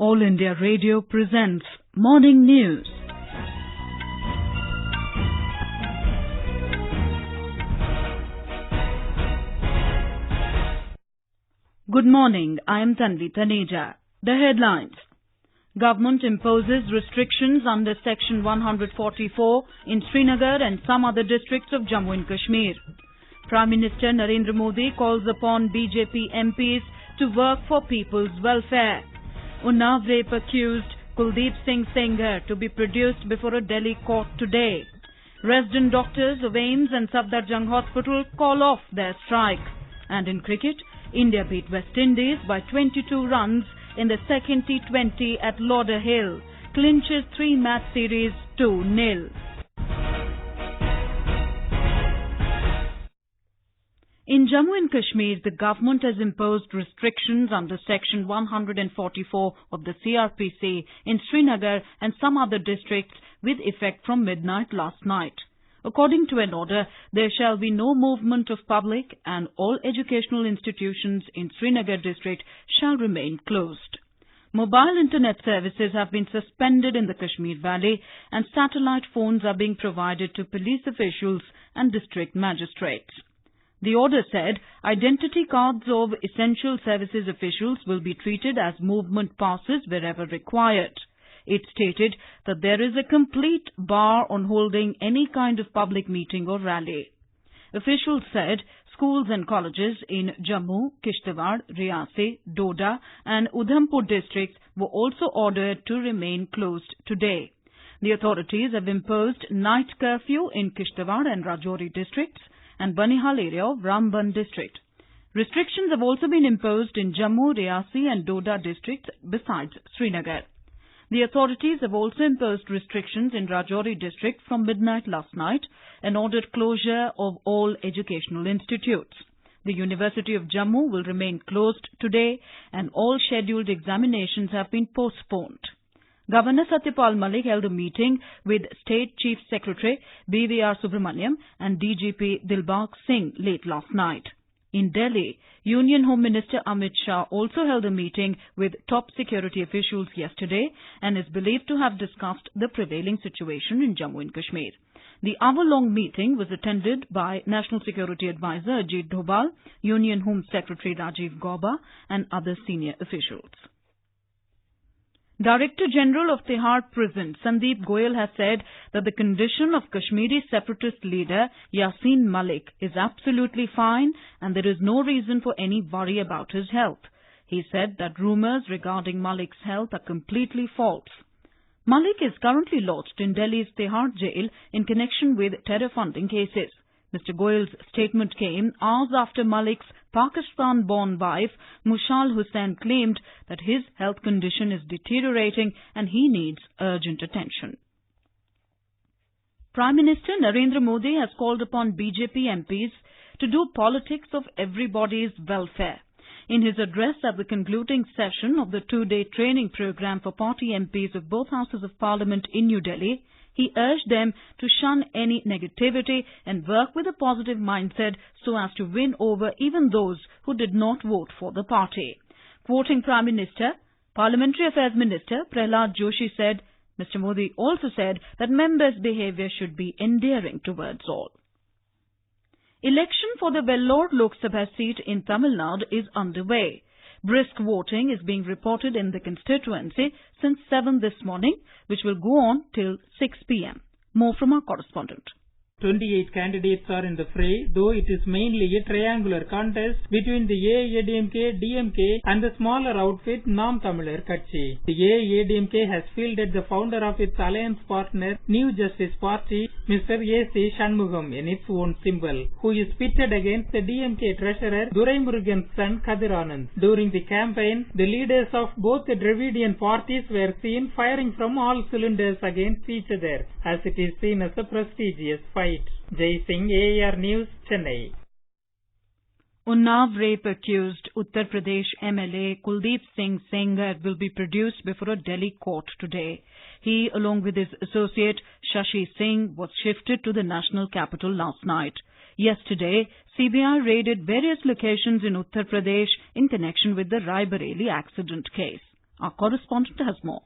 All India Radio presents Morning News. Good morning, I am Tanvi Taneja. The headlines. Government imposes restrictions under Section 144 in Srinagar and some other districts of Jammu and Kashmir. Prime Minister Narendra Modi calls upon BJP MPs to work for people's welfare. Unnao Rape accused Kuldeep Singh Senger to be produced before a Delhi court today. Resident doctors of AIIMS and Safdarjung Hospital call off their strike. And in cricket, India beat West Indies by 22 runs in the second T20 at Landerhill. Clinches 3-match series 2-0. In Jammu and Kashmir, the government has imposed restrictions under Section 144 of the CRPC in Srinagar and some other districts with effect from midnight last night. According to an order, there shall be no movement of public and all educational institutions in Srinagar district shall remain closed. Mobile internet services have been suspended in the Kashmir Valley and satellite phones are being provided to police officials and district magistrates. The order said identity cards of essential services officials will be treated as movement passes wherever required. It stated that there is a complete bar on holding any kind of public meeting or rally. Officials said schools and colleges in Jammu, Kishtawar, Riyasi, Doda and Udhampur districts were also ordered to remain closed today. The authorities have imposed night curfew in Kishtawar and Rajouri districts and Banihal area of Ramban district. Restrictions have also been imposed in Jammu, Riyasi and Doda districts besides Srinagar. The authorities have also imposed restrictions in Rajouri district from midnight last night and ordered closure of all educational institutes. The University of Jammu will remain closed today and all scheduled examinations have been postponed. Governor Satyapal Malik held a meeting with State Chief Secretary BVR Subramaniam and DGP Dilbagh Singh late last night. In Delhi, Union Home Minister Amit Shah also held a meeting with top security officials yesterday and is believed to have discussed the prevailing situation in Jammu and Kashmir. The hour-long meeting was attended by National Security Advisor Ajit Doval, Union Home Secretary Rajiv Gauba and other senior officials. Director General of Tihar Prison, Sandeep Goyal, has said that the condition of Kashmiri separatist leader Yasin Malik is absolutely fine and there is no reason for any worry about his health. He said that rumours regarding Malik's health are completely false. Malik is currently lodged in Delhi's Tihar jail in connection with terror funding cases. Mr. Goyal's statement came hours after Malik's Pakistan-born wife, Mushal Hussain, claimed that his health condition is deteriorating and he needs urgent attention. Prime Minister Narendra Modi has called upon BJP MPs to do politics of everybody's welfare. In his address at the concluding session of the two-day training program for party MPs of both houses of parliament in New Delhi, he urged them to shun any negativity and work with a positive mindset so as to win over even those who did not vote for the party. Quoting Prime Minister, Parliamentary Affairs Minister Prahlad Joshi said, Mr. Modi also said that members' behaviour should be endearing towards all. Election for the Vellore Lok Sabha seat in Tamil Nadu is underway. Brisk voting is being reported in the constituency since 7 this morning, which will go on till 6 p.m. More from our correspondent. 28 candidates are in the fray, though it is mainly a triangular contest between the AIIMS, DMK and the smaller outfit Nam Tamizhar Katchi. The AIIMS has fielded the founder of its alliance partner New Justice Party, Mr. A.C. Shanmugam, in its own symbol, who is pitted against the DMK treasurer Duraimurugan's son Kadir Anand. During the campaign, the leaders of both the Dravidian parties were seen firing from all cylinders against each other, as it is seen as a prestigious fight. Jai Singh, AIR News, Chennai. Unnao Rape accused Uttar Pradesh MLA Kuldeep Singh Senger will be produced before a Delhi court today. He, along with his associate Shashi Singh, was shifted to the national capital last night. Yesterday, CBI raided various locations in Uttar Pradesh in connection with the Rai Bareli accident case. Our correspondent has more.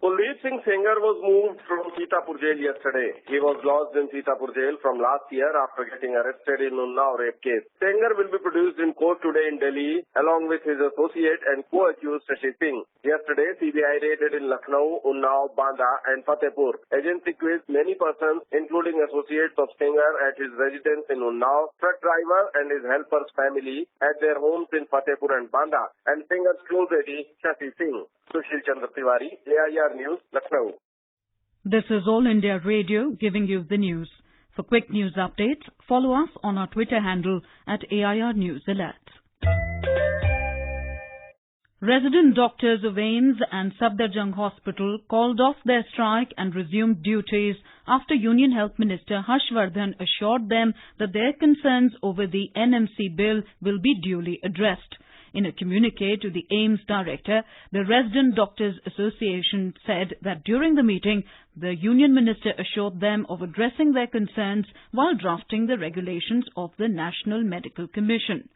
Kuldeep Singh Senger was moved from Sitapur jail yesterday. He was lodged in Sitapur jail from last year after getting arrested in Unnao Rape case. Senger will be produced in court today in Delhi along with his associate and co-accused Shashi Singh. Yesterday, CBI raided in Lucknow, Unnao, Banda and Fatehpur. Agents seized many persons including associates of Senger at his residence in Unnao, truck driver and his helper's family at their homes in Fatehpur and Banda, and Senger's close aide Shashi Singh. Sushil Chandra Tiwari, AIR News, Lucknow. This is All India Radio giving you the news. For quick news updates, follow us on our Twitter handle at AIR News Alert. Resident doctors of AIIMS and Safdarjung Hospital called off their strike and resumed duties after Union Health Minister Harshvardhan assured them that their concerns over the NMC bill will be duly addressed. In a communique to the AIIMS director, the Resident Doctors Association said that during the meeting, the Union Minister assured them of addressing their concerns while drafting the regulations of the National Medical Commission.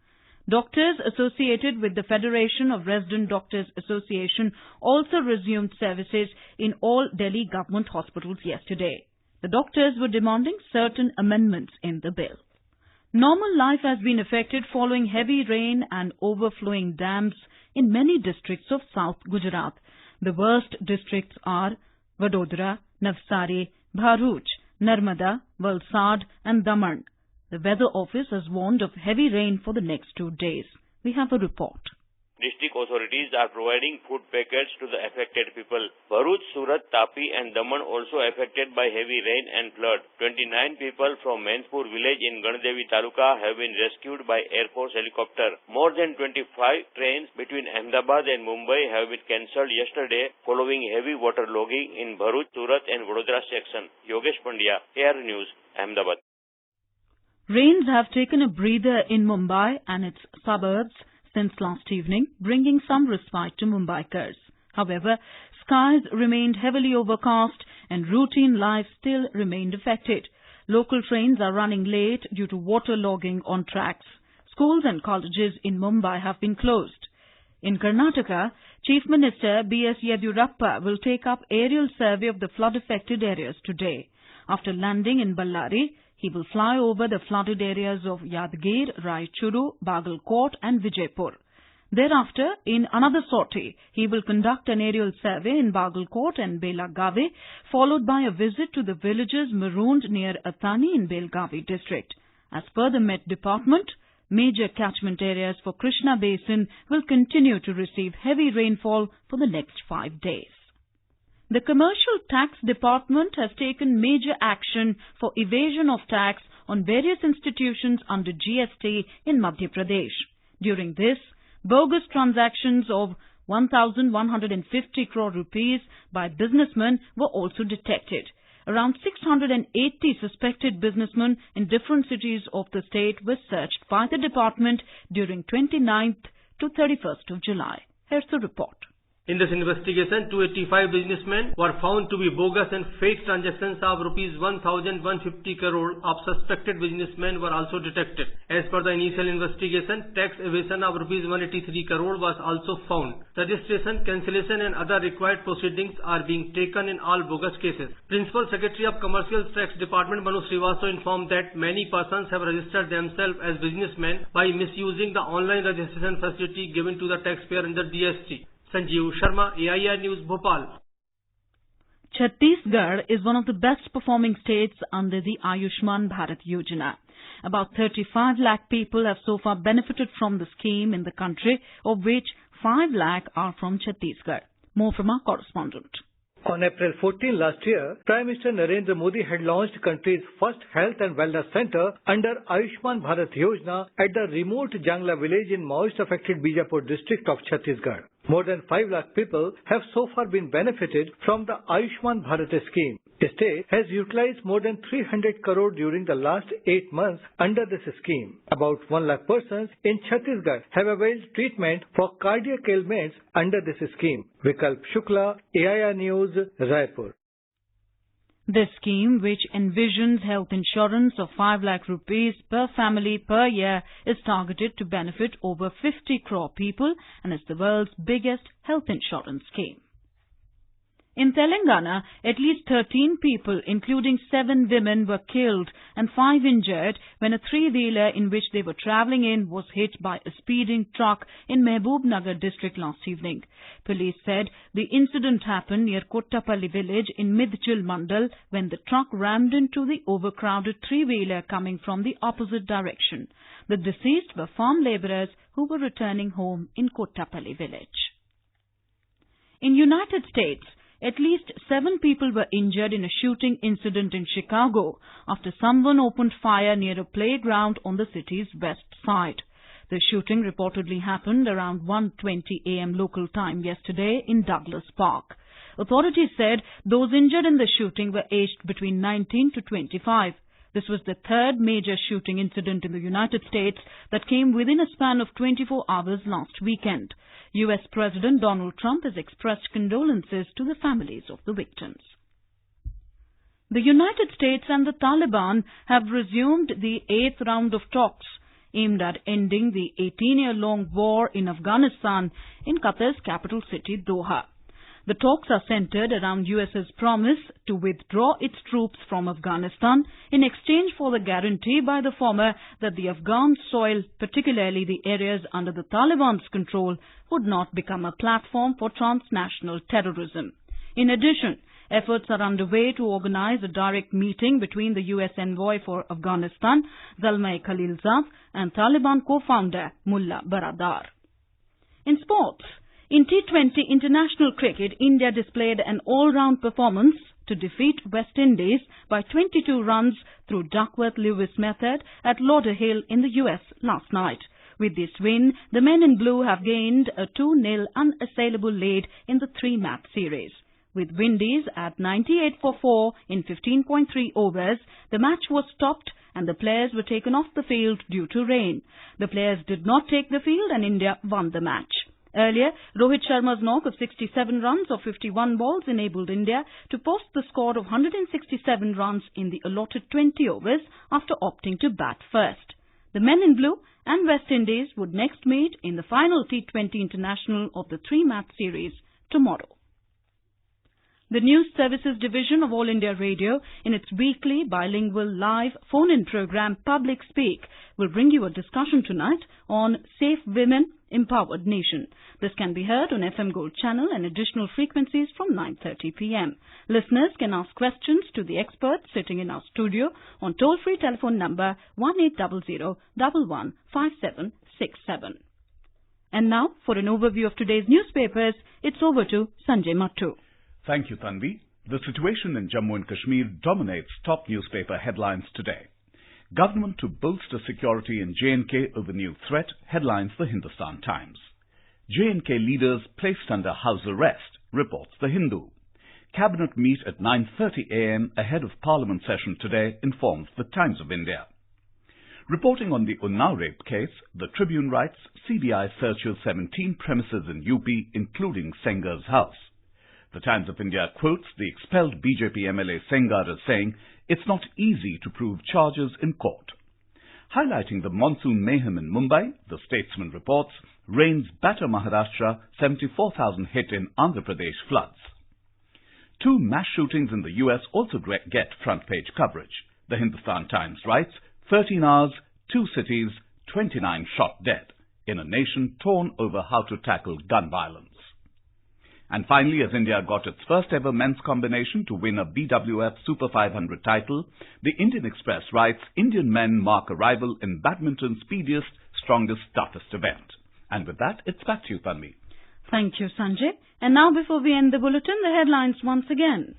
Doctors associated with the Federation of Resident Doctors Association also resumed services in all Delhi government hospitals yesterday. The doctors were demanding certain amendments in the bill. Normal life has been affected following heavy rain and overflowing dams in many districts of South Gujarat. The worst districts are Vadodara, Navsari, Bharuch, Narmada, Valsad and Daman. The Weather Office has warned of heavy rain for the next 2 days. We have a report. District authorities are providing food packets to the affected people. Bharuch, Surat, Tapi and Daman also affected by heavy rain and flood. 29 people from Mainspur village in Gandevi Taluka have been rescued by Air Force helicopter. More than 25 trains between Ahmedabad and Mumbai have been cancelled yesterday following heavy waterlogging in Bharuch, Surat and Vadodara section. Yogesh Pandya, AIR News, Ahmedabad. Rains have taken a breather in Mumbai and its suburbs since last evening, bringing some respite to Mumbaikars. However, skies remained heavily overcast and routine life still remained affected. Local trains are running late due to waterlogging on tracks. Schools and colleges in Mumbai have been closed. In Karnataka, Chief Minister B.S. Yediyurappa will take up aerial survey of the flood-affected areas today. After landing in Ballari, he will fly over the flooded areas of Yadgir, Raichuru, Bagalkot and Vijaypur. Thereafter, in another sortie, he will conduct an aerial survey in Bagalkot and Belagavi, followed by a visit to the villages marooned near Athani in Belgavi district. As per the Met Department, major catchment areas for Krishna Basin will continue to receive heavy rainfall for the next 5 days. The Commercial Tax Department has taken major action for evasion of tax on various institutions under GST in Madhya Pradesh. During this, bogus transactions of 1,150 crore rupees by businessmen were also detected. Around 680 suspected businessmen in different cities of the state were searched by the department during 29th to 31st of July. Here's the report. In this investigation, 285 businessmen were found to be bogus and fake transactions of rupees 1,150 crore of suspected businessmen were also detected. As per the initial investigation, tax evasion of rupees 183 crore was also found. Registration, cancellation and other required proceedings are being taken in all bogus cases. Principal Secretary of Commercial Tax Department Manu Srivastav informed that many persons have registered themselves as businessmen by misusing the online registration facility given to the taxpayer under GST. Sanjeev Sharma, AIR News, Bhopal. Chhattisgarh is one of the best performing states under the Ayushman Bharat Yojana. About 35 lakh people have so far benefited from the scheme in the country, of which 5 lakh are from Chhattisgarh. More from our correspondent. On April 14 last year, Prime Minister Narendra Modi had launched the country's first health and wellness center under Ayushman Bharat Yojana at the remote Jangla village in Maoist-affected Bijapur district of Chhattisgarh. More than 5 lakh people have so far been benefited from the Ayushman Bharat scheme. The state has utilized more than 300 crore during the last 8 months under this scheme. About 1 lakh persons in Chhattisgarh have availed treatment for cardiac ailments under this scheme. Vikalp Shukla, AIR News, Raipur. This scheme, which envisions health insurance of 5 lakh rupees per family per year, is targeted to benefit over 50 crore people and is the world's biggest health insurance scheme. In Telangana, at least 13 people, including 7 women, were killed and 5 injured when a 3-wheeler in which they were travelling in was hit by a speeding truck in Mehbubnagar district last evening. Police said the incident happened near Kottapalli village in Midchil Mandal when the truck rammed into the overcrowded 3-wheeler coming from the opposite direction. The deceased were farm labourers who were returning home in Kottapalli village. In United States, at least 7 people were injured in a shooting incident in Chicago after someone opened fire near a playground on the city's west side. The shooting reportedly happened around 1:20 a.m. local time yesterday in Douglas Park. Authorities said those injured in the shooting were aged between 19 to 25. This was the third major shooting incident in the United States that came within a span of 24 hours last weekend. U.S. President Donald Trump has expressed condolences to the families of the victims. The United States and the Taliban have resumed the 8th round of talks aimed at ending the 18-year-long war in Afghanistan in Qatar's capital city, Doha. The talks are centered around US's promise to withdraw its troops from Afghanistan in exchange for the guarantee by the former that the Afghan soil, particularly the areas under the Taliban's control, would not become a platform for transnational terrorism. In addition, efforts are underway to organize a direct meeting between the US envoy for Afghanistan, Zalmay Khalilzad, and Taliban co-founder Mullah Baradar. In sports, in T20 international cricket, India displayed an all-round performance to defeat West Indies by 22 runs through Duckworth-Lewis method at Landerhill in the US last night. With this win, the men in blue have gained a 2-0 unassailable lead in the 3-match series. With Windies at 98 for 4 in 15.3 overs, the match was stopped and the players were taken off the field due to rain. The players did not take the field and India won the match. Earlier, Rohit Sharma's knock of 67 runs of 51 balls enabled India to post the score of 167 runs in the allotted 20 overs after opting to bat first. The men in blue and West Indies would next meet in the final T20 international of the 3-match series tomorrow. The News Services Division of All India Radio, in its weekly bilingual live phone-in program Public Speak, will bring you a discussion tonight on Safe Women, Empowered Nation. This can be heard on FM Gold channel and additional frequencies from 9:30 p.m. Listeners can ask questions to the experts sitting in our studio on toll-free telephone number 1800-115767. And now, for an overview of today's newspapers, it's over to Sanjay Mattu. Thank you, Tanvi. The situation in Jammu and Kashmir dominates top newspaper headlines today. Government to bolster security in J&K over new threat, headlines the Hindustan Times. J&K leaders placed under house arrest, reports the Hindu. Cabinet meet at 9:30 a.m. ahead of Parliament session today, informs the Times of India. Reporting on the Unnao Rape case, the Tribune writes, CBI searches 17 premises in UP, including Senger's house. The Times of India quotes the expelled BJP MLA Senger as saying, it's not easy to prove charges in court. Highlighting the monsoon mayhem in Mumbai, the Statesman reports, rains batter Maharashtra, 74,000 hit in Andhra Pradesh floods. 2 mass shootings in the US also get front page coverage. The Hindustan Times writes, 13 hours, 2 cities, 29 shot dead, in a nation torn over how to tackle gun violence. And finally, as India got its first ever men's combination to win a BWF Super 500 title, the Indian Express writes, Indian men mark arrival in badminton's speediest, strongest, toughest event. And with that, it's back to you, Tanvi. Thank you, Sanjay. And now, before we end the bulletin, the headlines once again.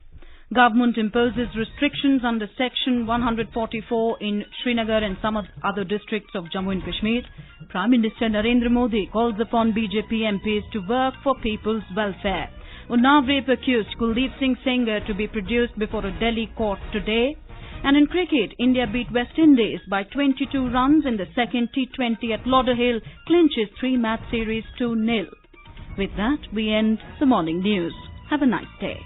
Government imposes restrictions under Section 144 in Srinagar and some other districts of Jammu and Kashmir. Prime Minister Narendra Modi calls upon BJP MPs to work for people's welfare. Unnao Rape accused Kuldeep Singh Senger to be produced before a Delhi court today. And in cricket, India beat West Indies by 22 runs in the second T20 at Landerhill, clinches 3-match series 2-0. With that, we end the morning news. Have a nice day.